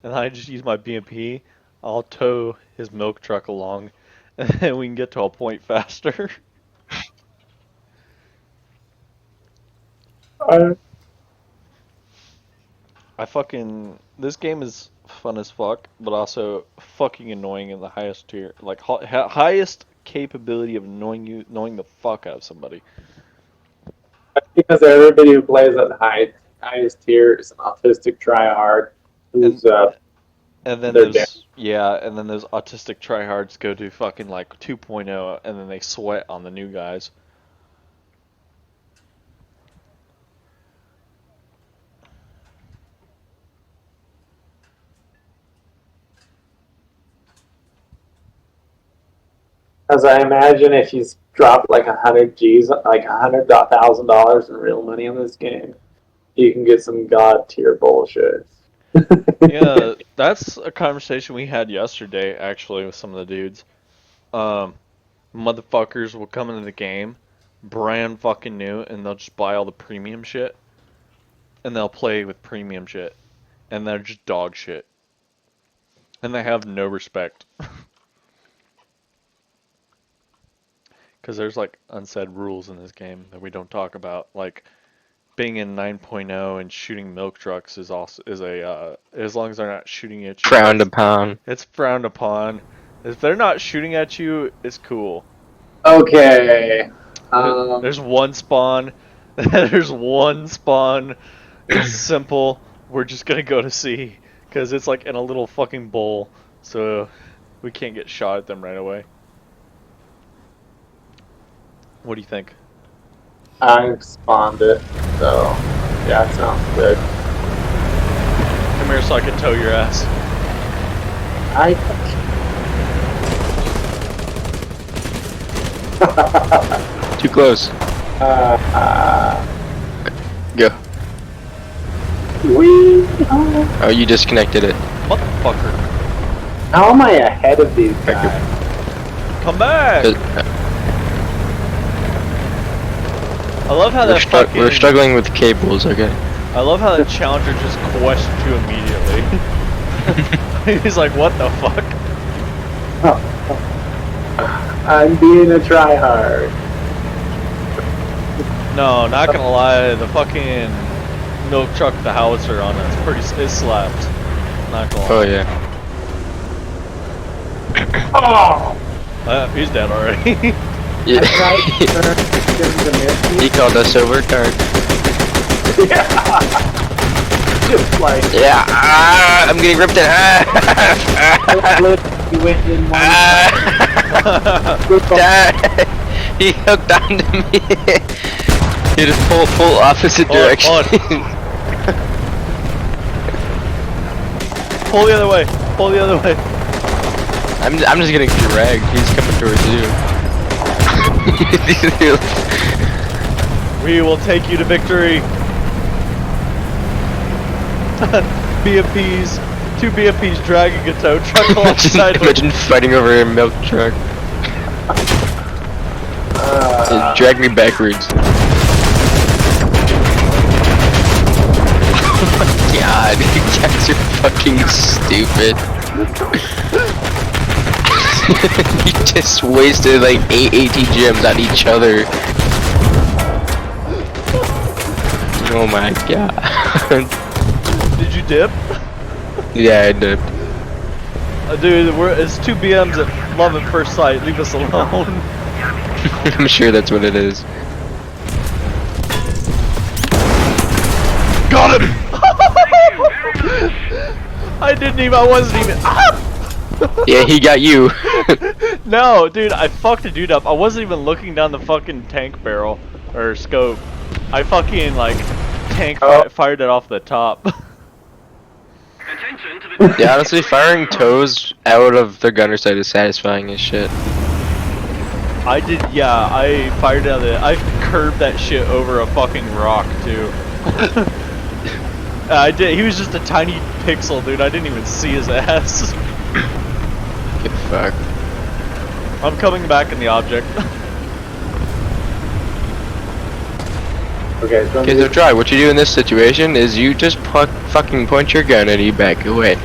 and I just use my BMP, I'll tow his milk truck along, and then we can get to a point faster. Uh, This game is fun as fuck, but also fucking annoying in the highest tier, like highest capability of knowing the fuck out of somebody. because everybody who plays at the highest tier is an autistic tryhard And who's and then they're dead. those autistic tryhards go to fucking like 2.0, and then they sweat on the new guys. Because I imagine if he's dropped like 100 G's, like $100,000 in real money on this game, you can get some god tier bullshit. Yeah, that's a conversation we had yesterday actually with some of the dudes. Um, Motherfuckers will come into the game, brand fucking new, and they'll just buy all the premium shit, and they'll play with premium shit, and they're just dog shit, and they have no respect. Because there's like unsaid rules in this game that we don't talk about, like being in 9.0 and shooting milk trucks is also is a as long as they're not shooting at you, Frowned upon. it's frowned upon. If they're not shooting at you, it's cool. Okay. There's one spawn. There's one spawn. It's simple. We're just gonna go to C because it's like in a little fucking bowl, so we can't get shot at them right away. What do you think? I spawned it, so yeah, it sounds good. Come here so I can tow your ass. I. Too close. Go. Wee. Oh, you disconnected it. Motherfucker. How am I ahead of these guys? Come back! I love how that fucking... We're struggling with cables, okay? I love how the challenger just questioned you immediately. He's like, what the fuck? I'm being a tryhard. No, not gonna lie, the fucking milk truck, the howitzer on it slapped. Not gonna lie. Oh yeah. Oh! He's dead already. Yeah. He called us overtard. Yeah. Just like Yeah. I'm getting ripped in half. you went in one. He hooked onto me. He just full opposite direction. Pull the other way. Pull the other way. I'm just getting dragged. He's coming towards you. We will take you to victory. BMPs, two BMPs dragging a tow truck alongside. Imagine fighting over a milk truck. Drag me backwards. Oh my god, you guys are fucking stupid. He just wasted like 8 AT gems on each other. Oh my god. Did you dip? Yeah, I did. Dude, it's two BMs at love at first sight. Leave us alone. I'm sure that's what it is. Got him! I wasn't even. Yeah, he got you. No, dude, I fucked a dude up. I wasn't even looking down the fucking tank barrel or scope. I fucking like fired it off the top. Yeah, honestly, firing toes out of the gunner sight is satisfying as shit. I fired out I curved that shit over a fucking rock too. I did. He was just a tiny pixel, dude. I didn't even see his ass. Get fucked. I'm coming back in the object. Okay, Okay, so try. What you do in this situation is you just fucking point your gun and you back away.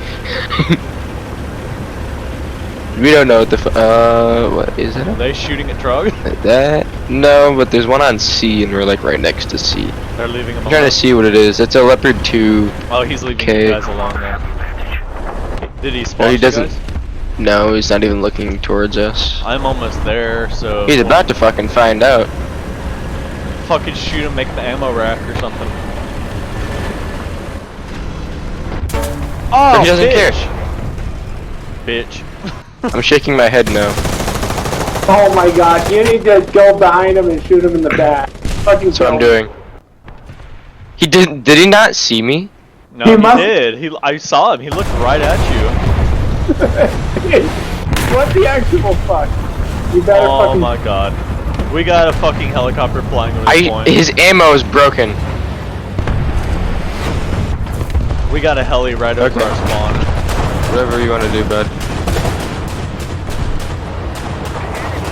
We don't know what the what is Are it? they shooting a truck? That? No, but there's one on C and we're like right next to C. They're leaving him I'm trying alone. to see what it is. It's a Leopard 2. Oh, he's leaving Okay. you guys alone then. Did he spot No, he you doesn't. guys? No, he's not even looking towards us. I'm almost there, so... He's about to fucking find out. Fucking shoot him, make the ammo rack or something. Oh, But he doesn't bitch. care. I'm shaking my head no. Oh my god, you need to go behind him and shoot him in the back. Fucking That's what I'm kill doing. He did he not see me? No, He he must- did. I saw him. He looked right at you. him. What the actual fuck? You better Oh fucking... my god. We got a fucking helicopter flying over the point. His ammo is broken. We got a heli right over Okay. our spawn. Whatever you want to do, bud.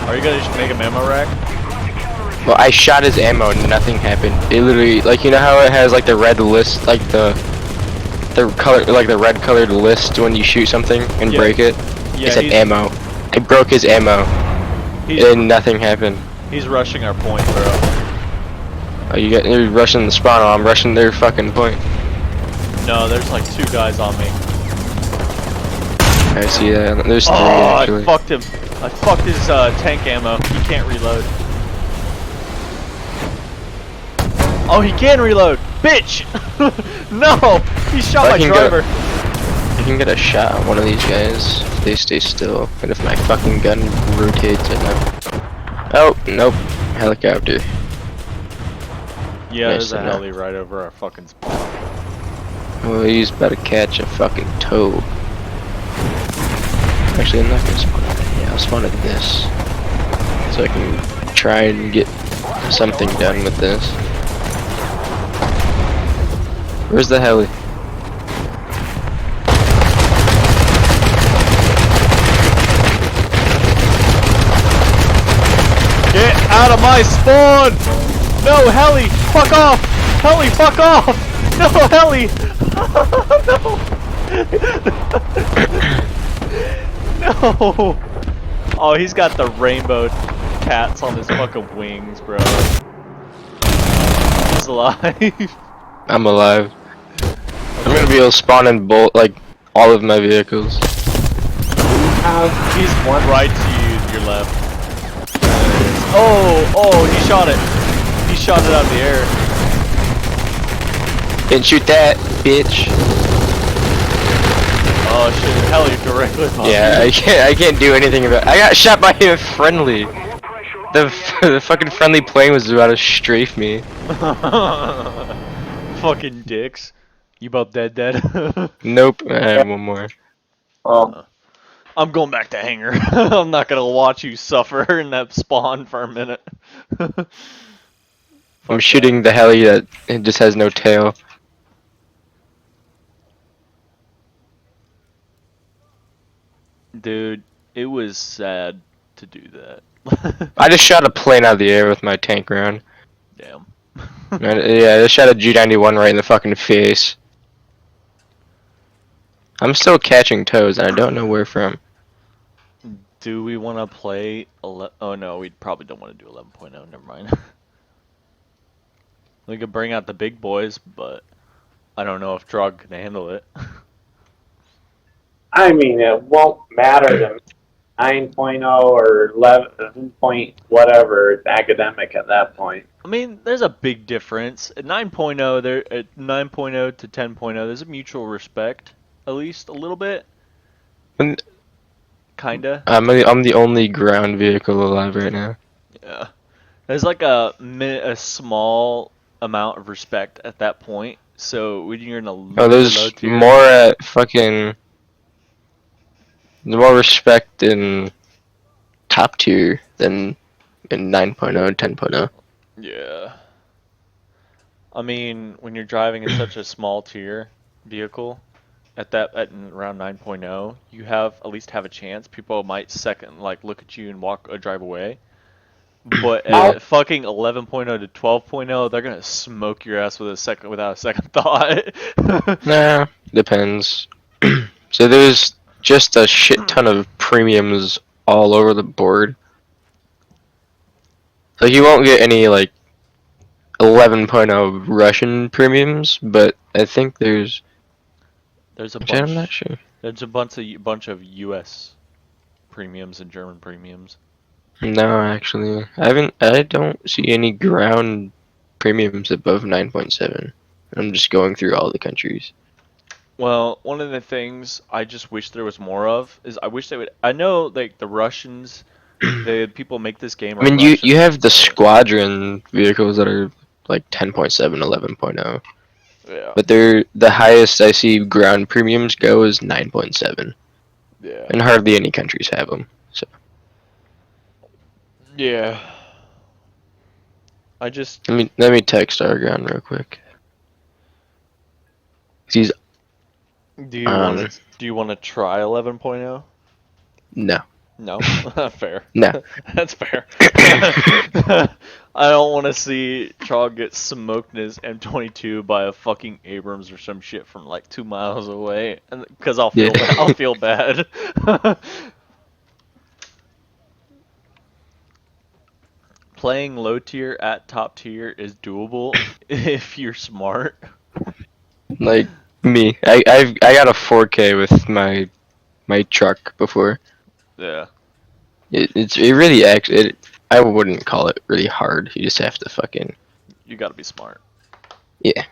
Are you gonna just make a ammo rack? Well, I shot his ammo and nothing happened. It literally, like, you know how it has like the red list, like the color, like the red colored list when you shoot something and Yeah. break it. Yeah, It said he's, ammo. I broke his ammo he's, and nothing happened. he's rushing our point, bro. Oh, you're rushing the spawn. I'm rushing their fucking point. No, there's like 2 guys on me. I see that. There's 3 Oh, actually. I fucked him. I fucked his tank ammo. He can't reload. Oh, he can reload. Bitch! No! He shot my I can driver. You can get a shot on one of these guys if they stay still, and if my fucking gun rotates enough. Oh, nope. Helicopter. Yeah, Nice there's a to know. heli right over our fucking spawn. Well, he's about to catch a fucking tow. Actually, I'm not gonna spawn at it. Yeah, I'll spawn at this. So I can try and get something done with this. Where's the heli? Get out of my spawn! No, heli! Fuck off! Heli, fuck off! No, heli! No! Oh, he's got the rainbow cats on his fucking wings, bro. He's alive. I'm alive. I'm gonna be able to spawn in like all of my vehicles. He's one right to you, your left. Oh, he shot it. He shot it out of the air. Didn't shoot that, bitch. Oh shit, heli directly behind Yeah, you. I can't do anything about. I got shot by a friendly. The fucking friendly plane was about to strafe me. Fucking dicks. You both dead? Nope, I have one more. Well, I'm going back to hangar. I'm not gonna watch you suffer in that spawn for a minute. I'm shooting the heli that it just has no tail. Dude, it was sad to do that. I just shot a plane out of the air with my tank round. Damn. Yeah, I just shot a G91 right in the fucking face. I'm still catching toes, and I don't know where from. Do we want to play? Oh no, we probably don't want to do 11.0. Never mind. We could bring out the big boys, but I don't know if Drog can handle it. I mean, it won't matter to me. 9.0 or 11 point whatever, it's academic at that point. I mean, there's a big difference. At 9.0, at 9.0 to 10.0, there's a mutual respect, at least a little bit. And Kinda. I'm the only ground vehicle alive right now. Yeah. There's like a small amount of respect at that point. So when you're in a Oh, low there's tier, more at fucking. There's more respect in top tier than in 9.0 and 10.0. yeah. I mean, when you're driving in such a small tier vehicle, at around 9.0, you at least have a chance. People might look at you and drive away. But I'll- at fucking 11.0 to 12.0, they're gonna smoke your ass without a second thought. Nah, depends. So there's just a shit ton of premiums all over the board. So you won't get any like 11.0 Russian premiums, but I think there's. There's a Actually, I'm not bunch. sure. There's a bunch of U.S. premiums and German premiums. No, actually, I don't see any ground premiums above 9.7. I'm just going through all the countries. Well, one of the things I just wish there was more of is I wish they would. I know like the Russians, the people make this game I are mean, you Russian. have the squadron vehicles that are like 10.7, 11.0, Yeah, but they're the highest I see ground premiums go is 9.7, yeah, and hardly any countries have them. So yeah. I just let me text Argon real quick. He's do you want on. to do you want to try 11.0? No, No, fair. no. That's fair. I don't want to see Trog get smoked in his M22 by a fucking Abrams or some shit from like 2 miles away, and because Yeah. I'll feel bad. Playing low tier at top tier is doable if you're smart. Like me, I got a 4K with my truck before. Yeah, It really actually I wouldn't call it really hard. You just have to fucking you gotta be smart. yeah.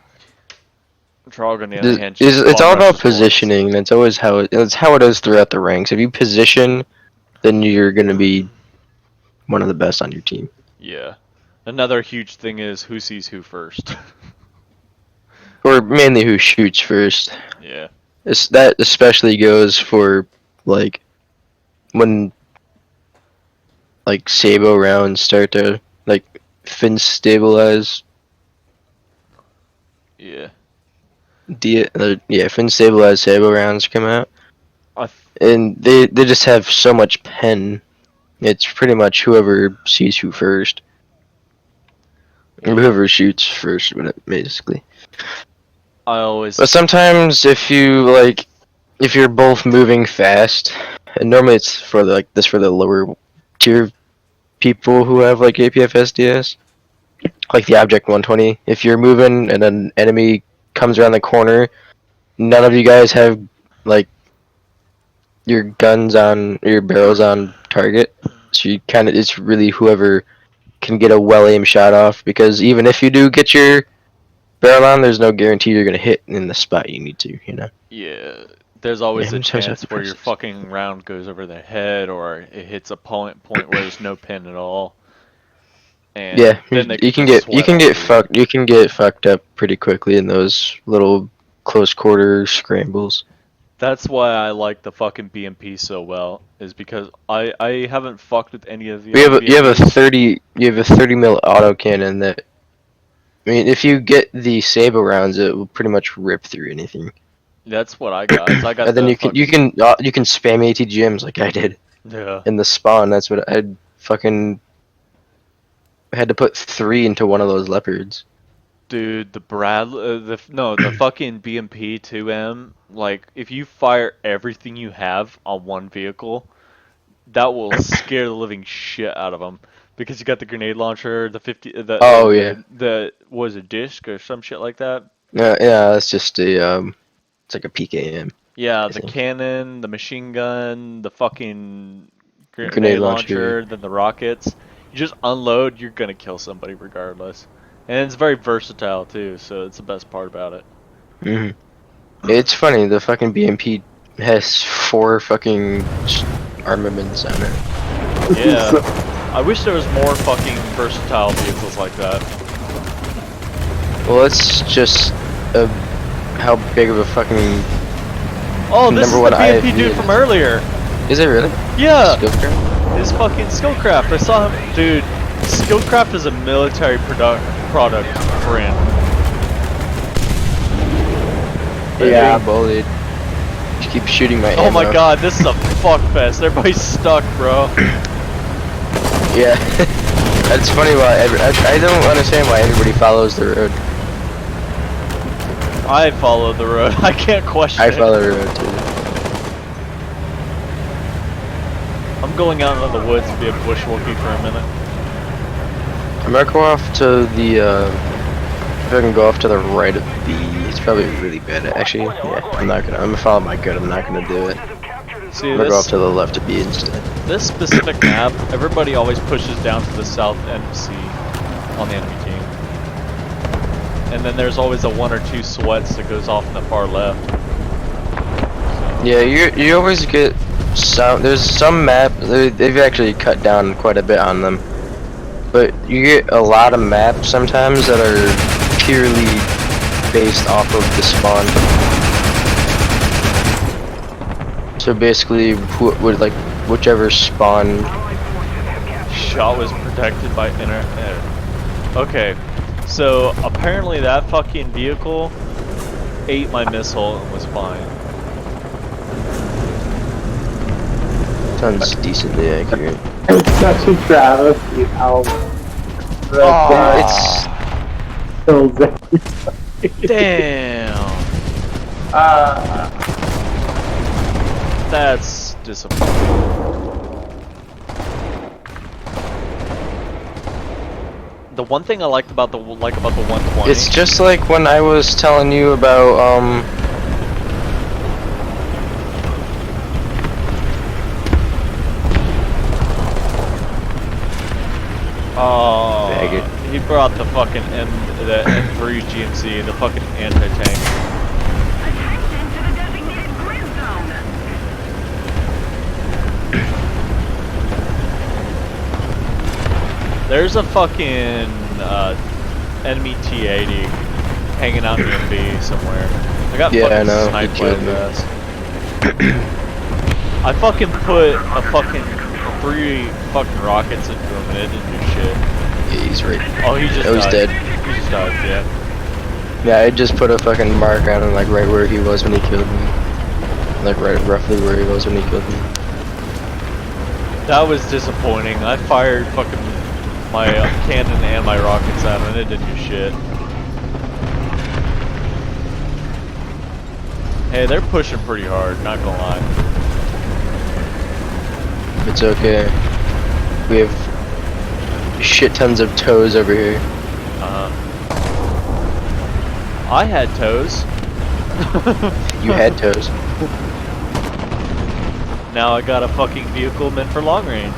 Trog, on the other hand, It's bum all about rushes bullets. positioning. That's always that's how it is throughout the ranks. If you position, then you're gonna be one of the best on your team. Yeah. Another huge thing is who sees who first. Or mainly who shoots first. Yeah. That especially goes for like when like Sabo rounds start to like fin stabilize. Yeah. Fin stabilized Sabo rounds come out, I f- and they just have so much pen. It's pretty much whoever sees who first, or whoever shoots first, basically. I always But sometimes if you're both moving fast, and normally it's for for the lower tier people who have like APF SDS, like the Object 120. If you're moving and an enemy comes around the corner, none of you guys have like your guns on your barrels on target. So you it's really whoever can get a well aimed shot off, because even if you do get your barrel on, there's no guarantee you're gonna hit in the spot you need to. yeah, there's always Yeah, a just have chance to where your process. fucking round goes over their head or it hits a point where there's no pin at all. And Yeah, then they you can can just you sweat can all get over you. fucked. You can get fucked up pretty quickly in those little close quarter scrambles. That's why I like the fucking BMP so well, is because I haven't fucked with any of the other You have a BMPs. 30 mil autocannon that. I mean, if you get the Sabo rounds, it will pretty much rip through anything. That's what I got. Is I got And then the fucking you can spam ATGMs like I did yeah. in the spawn. That's what I fucking had to put 3 into one of those leopards. Dude, the fucking BMP 2M, like if you fire everything you have on one vehicle, that will scare the living shit out of them because you got the grenade launcher, the 50 Oh yeah, the was a disc or some shit like that. yeah. That's just it's like a PKM, Yeah, I the think. cannon, the machine gun, the fucking Grenade grenade launcher. launcher, then the rockets. You just unload, you're gonna kill somebody regardless. And it's very versatile too, so it's the best part about it. Hmm. It's funny. The fucking BMP has 4 fucking armaments on it. Yeah. I wish there was more fucking versatile vehicles like that. Well, it's just how big of a fucking Oh, this is number the one BMP IFV dude it from is. earlier. Is it really? Yeah, Skillcraft? his fucking Skillcraft. I saw him, dude. Skillcraft is a military product brand. They're Yeah. getting bullied. Just keep shooting my Oh ammo. my god, this is a fuck fest. Everybody's stuck, bro. Yeah. It's funny why I don't understand why everybody follows the road. I follow the road. I can't question I it. follow the road too. I'm going out into the woods to be a bushwalkie for a minute. I'm gonna go off to the, if I can go off to the right of B, it's probably really bad. Actually, yeah, I'm gonna follow my gut, I'm not gonna do it. See, I'm gonna go off to the left of B instead. this specific map, everybody always pushes down to the south end of C on the enemy team. And then there's always a 1 or 2 sweats that goes off in the far left. So. Yeah, you always get some, there's some map, they've actually cut down quite a bit on them. But you get a lot of maps sometimes that are purely based off of the spawn. So basically, like whichever spawn. Shot was protected by inner. Okay, so apparently that fucking vehicle ate my missile and was fine. Sounds decently accurate. It's such a travesty how It's kills everybody. Damn, that's disappointing. The one thing I liked about the 120. it's just like when I was telling you about Oh, Faggot. he brought the fucking the M3 GMC, the fucking anti-tank. Attention to the designated grid zone. There's a fucking enemy T-80 hanging out near B somewhere. I got Yeah, I fucking know, he sniped by killed his me. ass. I fucking put a fucking 3 fucking rockets into him and it didn't do shit. yeah, he's right. Oh, he just Oh, he's died. dead. He just died, yeah. Yeah, I just put a fucking mark on him, like right where he was when he killed me. Like right roughly where he was when he killed me. That was disappointing. I fired fucking my cannon and my rockets at him and it didn't do shit. Hey, they're pushing pretty hard, not gonna lie. It's okay. We have shit tons of toes over here. I had toes. You had toes. Now I got a fucking vehicle meant for long range.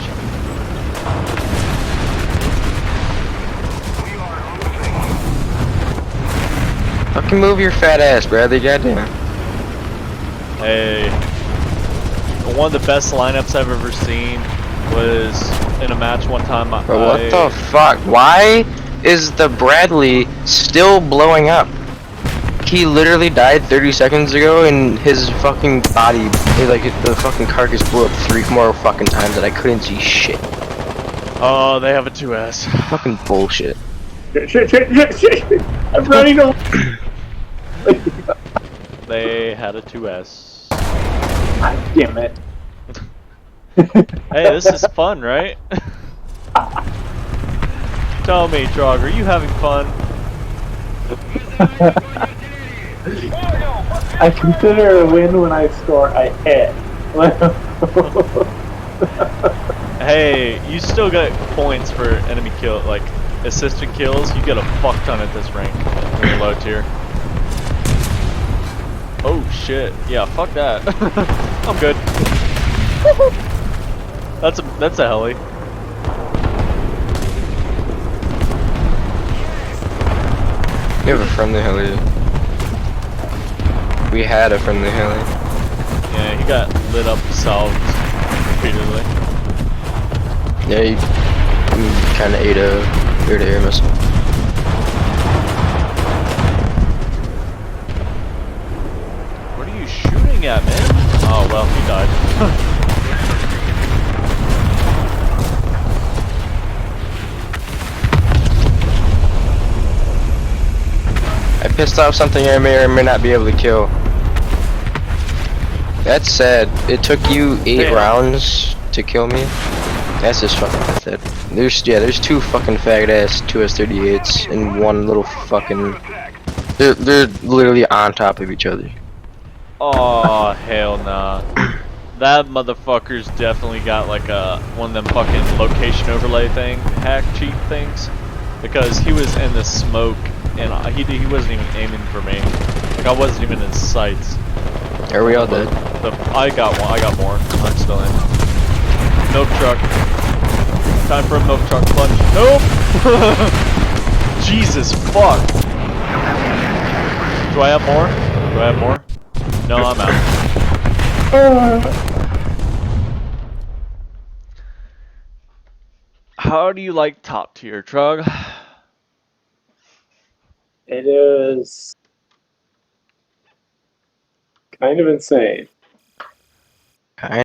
Fucking move your fat ass, Bradley. Goddamn. Hey, one of the best lineups I've ever seen was in a match one time. Bro, what the fuck? Why is the Bradley still blowing up? He literally died 30 seconds ago, and his fucking body, the fucking carcass blew up 3 more fucking times, and I couldn't see shit. Oh, they have a 2S. Fucking bullshit. Shit. I'm running away. They had a 2S. God damn it. Hey, this is fun, right? Tell me, Trog, are you having fun? I consider a win when I score a hit. Hey, you still got points for enemy kill, like assisted kills. You get a fuck ton at this rank when you're low tier. Oh shit! Yeah, fuck that. I'm good. That's a heli. We have a friendly heli. We had a friendly heli. Yeah, he got lit up south repeatedly. Yeah, he kind of ate a air-to-air missile. What are you shooting at, man? Oh well, he died. I pissed off something I may or may not be able to kill. That's sad. It took you 8 Damn. rounds to kill me. That's just fucking pathetic. There's two fucking faggot ass 2S38s and one little fucking. They're literally on top of each other. Oh hell nah. That motherfucker's definitely got like one of them fucking location overlay hack cheat things, because he was in the smoke and he wasn't even aiming for me. Like I wasn't even in sights. Are we all dead? I got one. I got more. I'm still in. Milk truck. Time for a milk truck clutch. Nope. Jesus fuck. Do I have more? Do I have more? No, I'm out. How do you like top tier, Trug? It is kind of insane.